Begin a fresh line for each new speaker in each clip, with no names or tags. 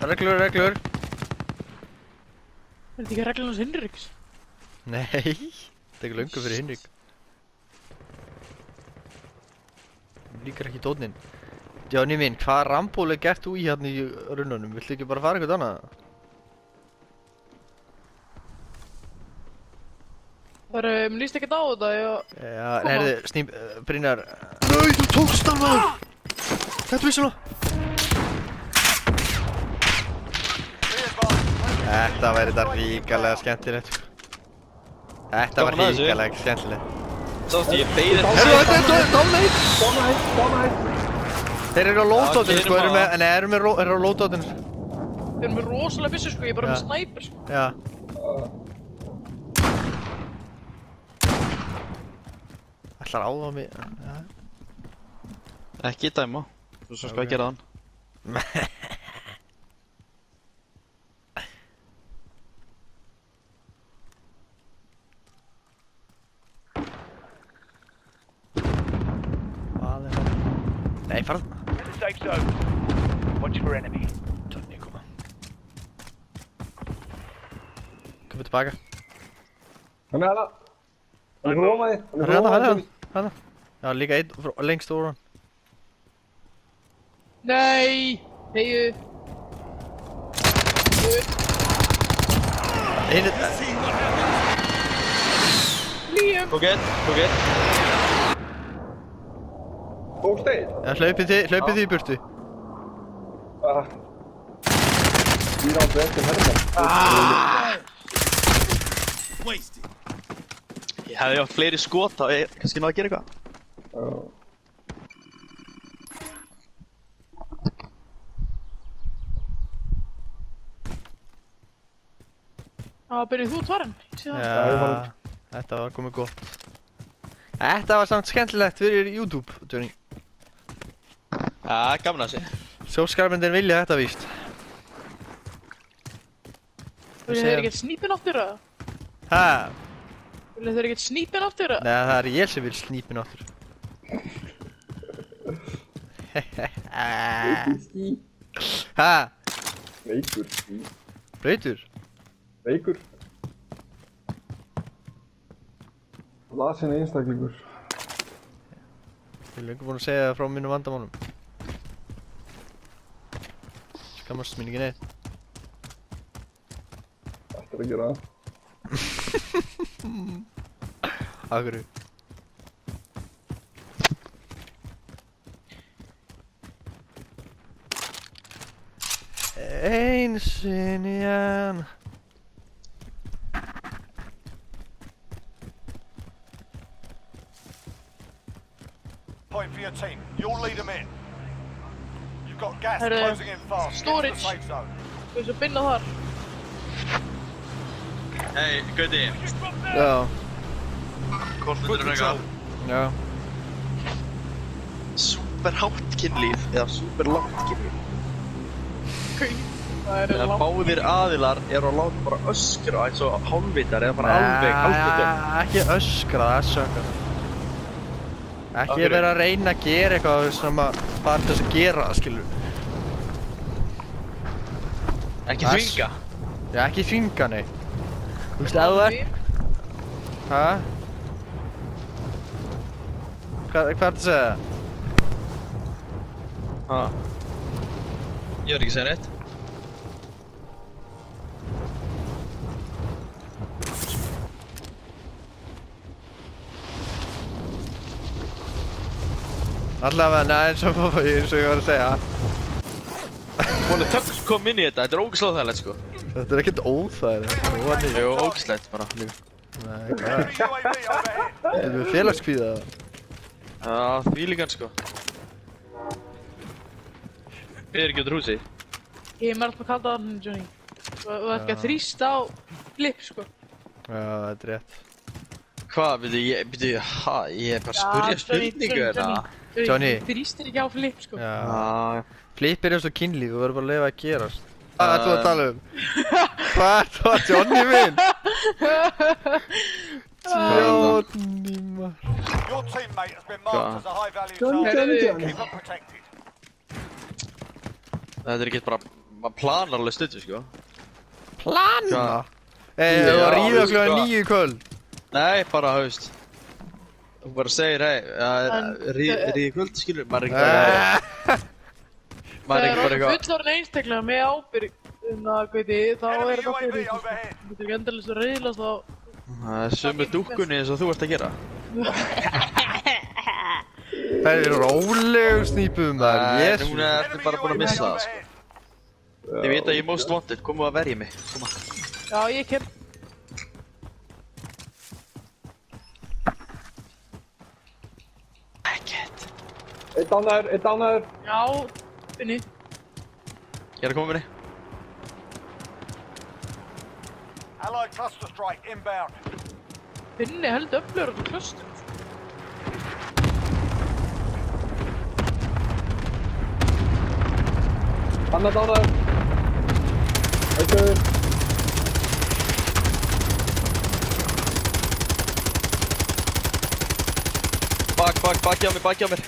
Reglur.
Er þetta ekki reglun hans Hinriks?
Nei, þetta er ekki löngu fyrir Hinrik. Líkar ekki tóninn. Johnny minn, hvað rambóli gert þú í hérna í runnunum? Viltu ekki bara fara eitthvað annað?
Það er, mér líst ekkert á þetta,
Já, herðu, Brynjar. Nei, þú tókst hann maður! Þetta vissulega! Þetta væri þetta ríkalega skemmtilegt. Þetta var ríkalega skemmtilegt.
Sástu, ég beið
Herru, þetta er Dómnætt! Þeir eru á loadoutinu sko, eru á loadoutinu.
Þeir eru með rosalega byssu sko, ég er bara með snæper sko.
Já. Ætlar á það mig,
Ekki dæma, þú svo skal gera þann.
Hvað er það? Nei, farð.
Safe zone. Watch for enemy.
Johnny, koma. Komum tilbaka.
Hann er hana. Hann er rómaði.
Hann er hana. Já, líka einn lengst úr hann.
Nei! Heiðu!
Einu...
Liam!
Góð.
Tókst þeir?
Já, hlaupið þið í burtu.
Ég á betur herðar.
Ég hefði átt fleiri skot, þá ég kannski náðu að gera eitthvað.
Byrjuð þú tvarinn?
Já, þetta var komið gott. Þetta var samt skemmtilegt fyrir YouTube, Johnny.
Já, gaman að sé.
Subscribendur vilja þetta víst.
Vilja þeir ekkert snípin áttur eða?
Hæ?
Vilja þeir ekkert snípin áttur eða?
Nei, það er ég sem vil snípin áttur. Hæ? Brautur?
Veikur. Lasin einstaklingur.
Ég er löngu búinn að segja það frá mínum vandamálum. Skammast mín ekki neitt.
Ættir að gera það.
Af hverju? Einu sinni enn.
Point for your team. You'll lead them in. You've got gas
Herru,
closing in fast.
storage.
Get to the safe zone.
Þú veist að binna þar.
Hei, Gauti.
Já,
Hvort myndir þú freka?
já.
Súper hátt kynlíf eða súper lágt kynlíf?
Það er
Þegar
langt.
báðir aðilar eru að láta bara öskra eins og hálfvitar eða bara alveg hálfvitar.
Ekki öskra, það er sökkar. Ekki
hverju?
vera að reyna að gera eitthvað sem að bara til þess að gera það, skilur.
Ekki
Það er
þvinga.
Já, ekki þvinga, nei. Þú veist, ef þú ert... Hæ? Hvað ertu að segja?
Ha. Ég var ekki að segja neitt.
Allavega, neða, eins og ég var að segja.
Hún er tökk kom inn í þetta er ógeðslega þægilegt sko.
Þetta er ekkert óþægilegt.
Jú, ógeðslegt bara líka.
Nei, hvað?
UAV overhead.
Þetta er með félagskvíða.
Já, því líkan sko. Við erum ekki út úr húsi.
Ég er með alltaf að kalla það hann, Johnny. Þú ert ekki að þrýsta á flip, sko.
Já, þetta er rétt.
Hvað, ég er bara að spurja spurningu hérna.
Johnny.
Þú þrýstir ekki á flip, sko.
Já. Flip er eins og kynlíf, þú verður bara að leyfa að gerast. Hvað ert þú að tala um? Hvað ert þú að Johnny minn? Johnny maður.
Your teammate has been marked as a high value
Johnny,
target.
Johnny, Johnny.
Keep them protected.
Þetta er ekki bara maður planar alveg stuttu, sko.
Plana?
Já,
Og ríða
sko.
klukkan 9 í kvöld.
Nei, bara, haust. Þú bara segir,
En-
ríði kvöld, skilur, maður er ekki bara... Maður er ekki bara
Þegar
eitthvað...
fullorðin einstaklega með ábyrgðina, Gauti, þá er
Enemy
þetta
UAV
fyrir.
overhead.
Þú getur ekki endalaust að reyðlast á...
Það er sömu dúkkunni eins og þú ert að gera.
Það er rólegur snýpum þar, jésus.
Núna ertu
Enemy
bara búin að
UAV
missa það, sko.
overhead.
Ég veit að ég er most wanted, komu að verja mig. Koma.
Já, ég kem.
Ekkert.
Eitt annar.
Já, Binni.
Ég er að koma með henni.
Allied cluster strike inbound.
Binni held öflugur á klöstum.
Annar. Eitt.
Baki á mér.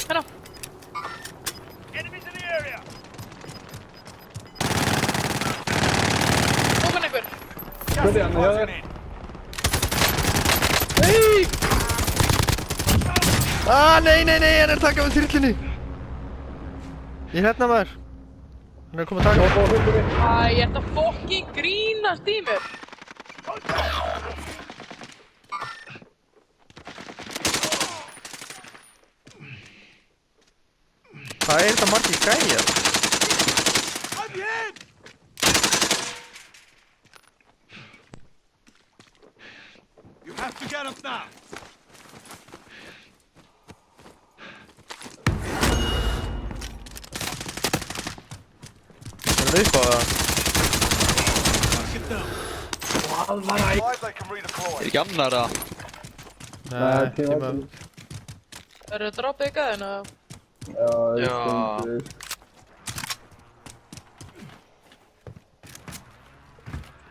Hérna.
Enemies in the area.
Komin einhver.
Gauti, hann hjá þér.
in.
Nei! Nei, hann er að taka með þyrlunni. Ég er hérna maður. Hann er að koma að taka.
Á hlutinni.
Æ, ég ætla að fucking grínast í mér.
Hvað er þetta margir gæjar?
You have to get up now.
Er það upp á það?
Five, they can redeploy.
Er ekki annar að...
Nei,
tíma.
Er það droppið í gæðina?
Já.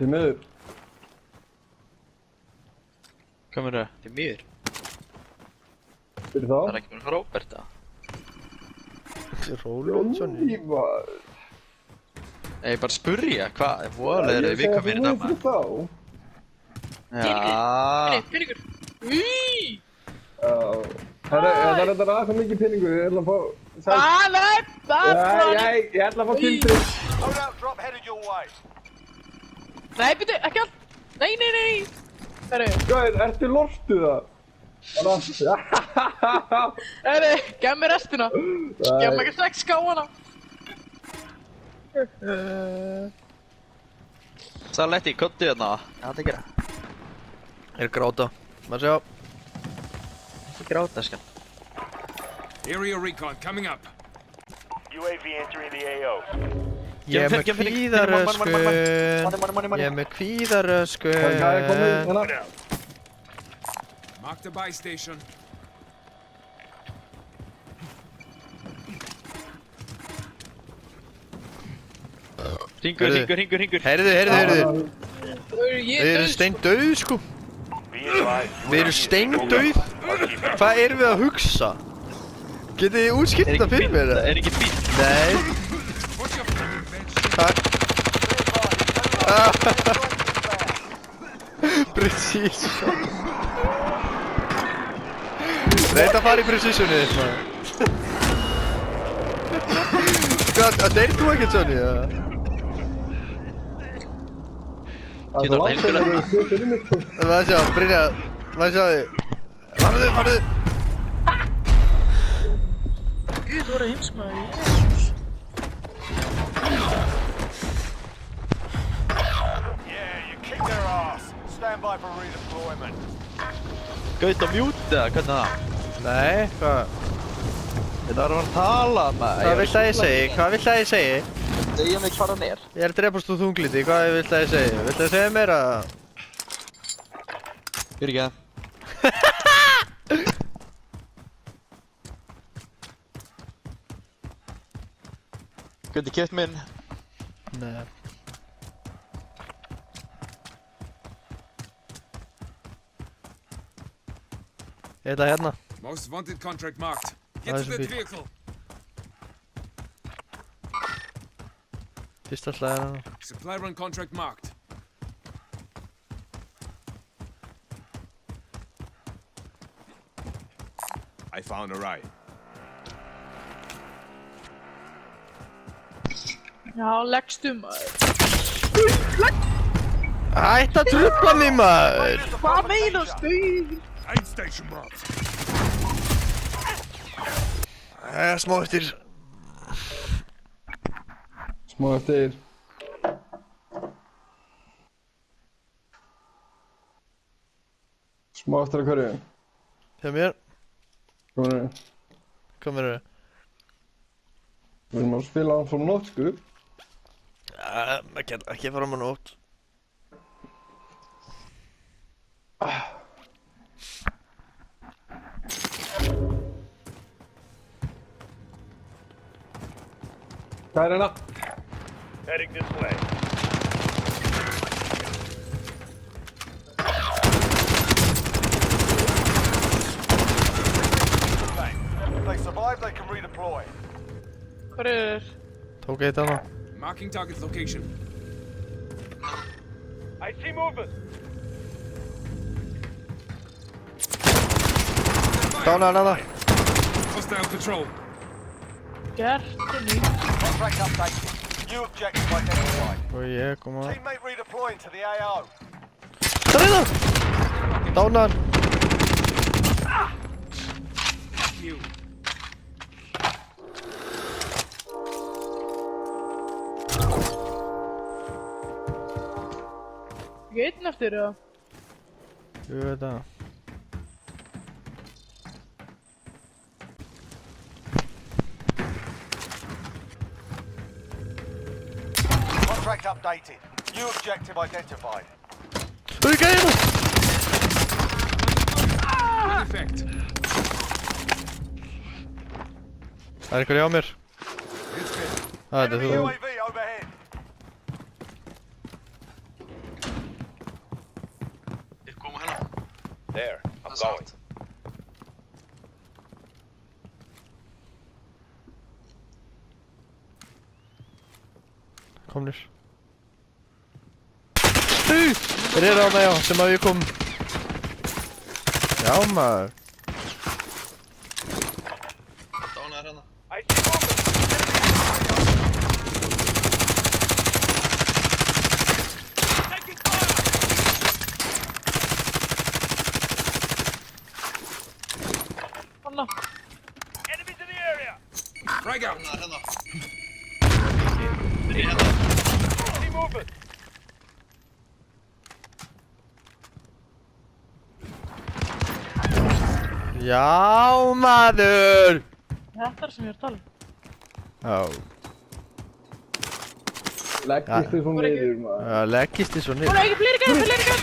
Því miður.
Hvað meður það? Til miður.
Fyrir
Það er
þá.
ekki með Robert að...
Rólegur Johnny.
Ívar.
Ég bara spurja, hvað? Voðalega er þið vika fyrir það, maður.
þá.
Já.
Pinningur. Úi!
Það er þetta aðeins mikið pinningu, ég ætla að fá...
Nei,
Ég ætla að fá kildri.
Loadout drop headed your way.
Nei, byrju, ekki allt. Nei. Herru,
Gauð, ertu lortuð það?
gef mér restina. Gef mér ekki 6 skáana.
Saletti, kottu hérna. Já, það gera.
Er gráta. Maður sjá.
Það gráta, skan.
Area recon coming up.
UAV entering the AO.
Ég er með
Gef finning.
kvíðaröskun.
Manni.
Ég er með kvíðaröskun.
Það er komið hérna.
Mark the buy station.
Hringur.
Heyrðu.
Ég
Við
er
erum
döð.
steindauð sko.
Be advised.
Við erum steindauð. Hvað erum við að hugsa? Getið þið útskipt þetta fyrir mér?
Er ekki bíl?
Nei.
Put your bench.
Takk. Precision. Reynda að fara í precisionið þitt maður. Hvað, deyrir þú ekkert Johnny eða?
Það er
Getur
langt
það
að það er fyrir mig, sko.
Maður sjá, Brynja, maður sjá þig. Farðu.
Guð, þú voru heimsmaður.
Yeah, you kicked their ass. Stand by for redeployment.
Gaut á mute eða, hvernig það?
Nei, hvað?
Þetta var að tala, maður.
Hvað vill að ég segi? Hvað vill að ég segi?
Segja mig hvað hann er.
Ég er að drepast úr þungliti, hvað vill að ég segi? Vill að segja mér að...
Fyrir ekki það. Gauti keft minn.
Nei. Er þetta hérna?
Most wanted contract marked. Get to that vehicle.
Fyrsta slæðan.
Supply run contract marked. I found a ride.
Já, leggstu maður.
Hætt að trufla mig maður!
Hvað meinastu?
Aid station marked.
Smá eftir.
Smá eftir. Smá eftir að hverju?
Hjá mér.
Hvað
Hvað meður þau?
Við erum að spila hann frá nótt, sko.
Ekki fram á nótt.
Hvað er hérna?
Heading this way. If they survive, they can redeploy.
Hvar er?
Tók eitt annað.
Marking target location.
I see movement.
Dánar hana.
Hostile patrol.
Gert, Johnny.
Contract updated. New objective identified.
Og ég koma.
Teammate redeploying to the AO.
Það er það! Dánar.
You.
Ekki einn eftir, eða?
Jú, veit það.
Contract updated. New objective identified.
Það er ekki hérna!
Good effect.
Það er einhver hjá mér.
It's good.
Það er
Enemy
þú.
UAV overhead.
Þeir koma hérna.
There, I'm going.
Komnir. Þeir eru á mig já, sem að ég kom. Já maður.
Dánar hérna.
I see movement.
Hanna.
Enemies in the area.
Frag out.
Dánar hérna.
See movement.
Já maður.
Þetta er sem ég er að tala um.
Já.
Leggist þið svo niður, maður.
Það leggist þið svo
Hún
niður.
er ekki fleiri gæð, fleiri gæð!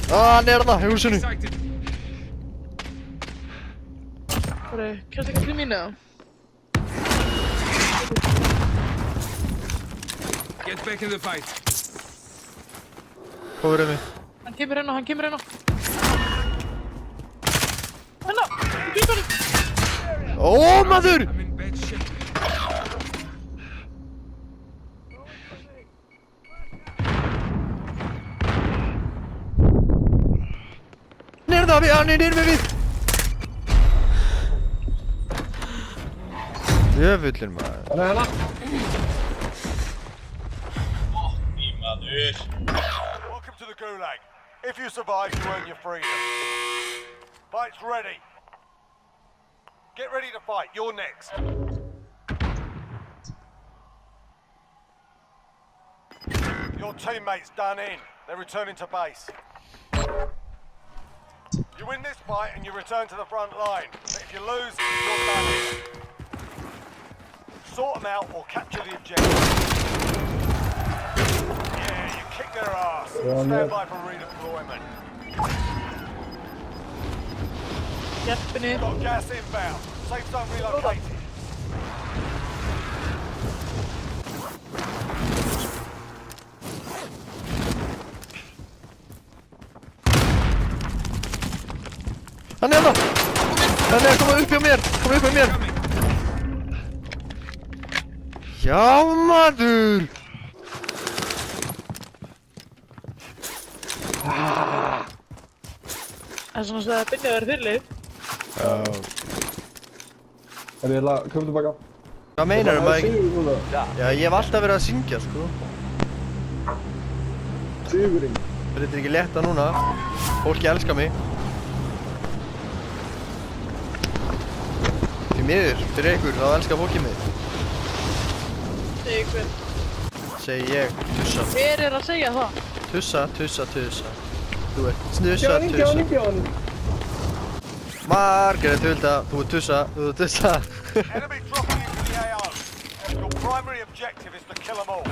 Hann er það, í húsinu.
Sighted.
Hvar er, kemst ekki til mín, eða?
Get back in the fight.
Hvað verður mig?
Hann kemur hérna, hann kemur hérna. Hérna, í glugganum.
Ó maður!
I'm in bad shape.
Nerða við, hann er nýr með við. Jöfullin maður.
Hvað er hérna?
Welcome to the Gulag. If you survive, you earn your freedom. Fight's ready. Get ready to fight. You're next. Your teammates done in. They're returning to base. You win this fight and you return to the front line. But if you lose, you're done in. Sort them out or capture the objective. Yeah, you kick their ass. Stand by for redeployment.
Jeppinni.
Got gas inbound. Safe zone relocated.
Hann er það! Hann er að koma upp hjá mér! Koma upp hjá mér! Já, maður!
Það er svona að það byrja að vera fyrirlið.
Er ég að koma tilbaka?
Hvað meinar maður ekki?
Sigur núna.
Já, ég hef alltaf verið að syngja, sko.
Sigurinn.
Þetta er ekki létta núna. Fólki elskar mig. Því miður, fyrir ykkur, þá elskar fólki mig.
Segir hver.
Segi ég, tussa.
Hver er að segja það?
Tussa, tussa, tussa. Þú ert snussa,
Gjáni,
tussa.
Gjáni, Gjáni.
Margrét Hulda, þú ert tussa, þú ert tussa.
Enemy dropping into the AO. Your primary objective is to kill them all.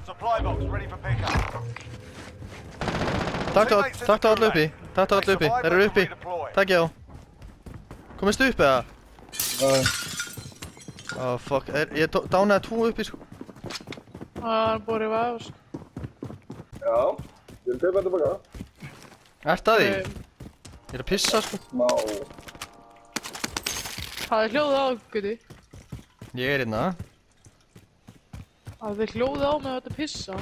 Supply box ready for pickup.
Takk allir uppi, takk allir uppi, þeir eru uppi. Takk já. Komist upp eða? Oh fuck, ég dánaði 2 uppi sko.
Það er búið að ás.
Já, ég vil kaupa tilbaka.
Ert að því? Ég er að pissa sko.
Smá.
Það er hljóðið á, Guði.
Ég er hérna.
Það er hljóðið á með þetta pissa.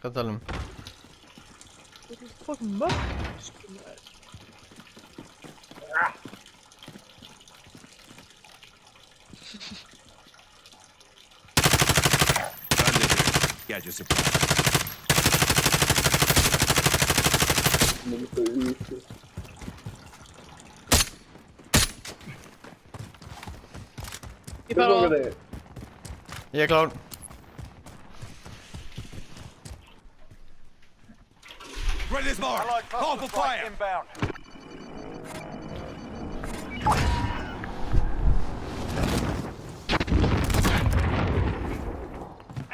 Hvað tala um?
Þetta er fucking mörg.
Gadget supply.
Ég bara á.
Ég er klár.
Ready this mark.
Allied
Call
cluster
for
strike
fire.
inbound.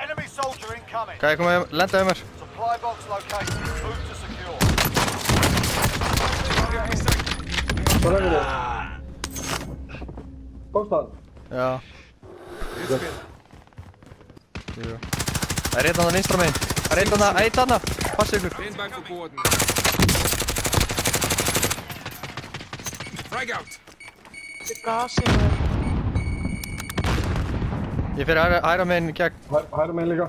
Enemy soldier incoming.
Hvað ég komið að lenda um mér?
Supply box located. Move to secure.
Hvað er það? Komst hann?
Já. Jú. Það er einn annan vinstra megin. Það er einn annan. Passa ykkur.
Stand back for coordinates. Frag out.
Þetta er gasið með.
Ég fyrir hæra megin gegn.
Hæra megin líka.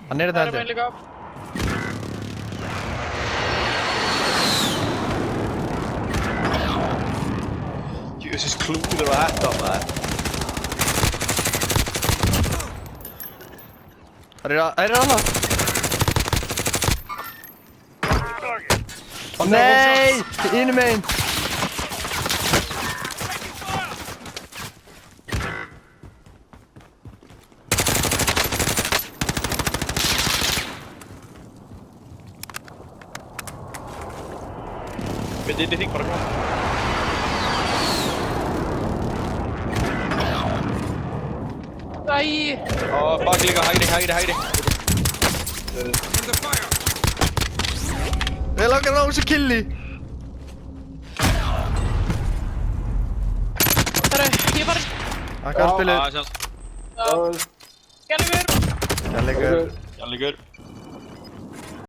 Hann er
Það
þetta
er með
heldur.
líka.
Jesus klúður á þetta maður.
Það er annað. Nei! Inni megin.
Við inn í þing bara koma.
Æ,
Bak líka, hægri.
Under fire.
Ég langar að ná þessu killi.
herru, ég bara.
Takk að spilið.
Sjálf.
Kærleikur.
Kærleikur.
Jálíkur.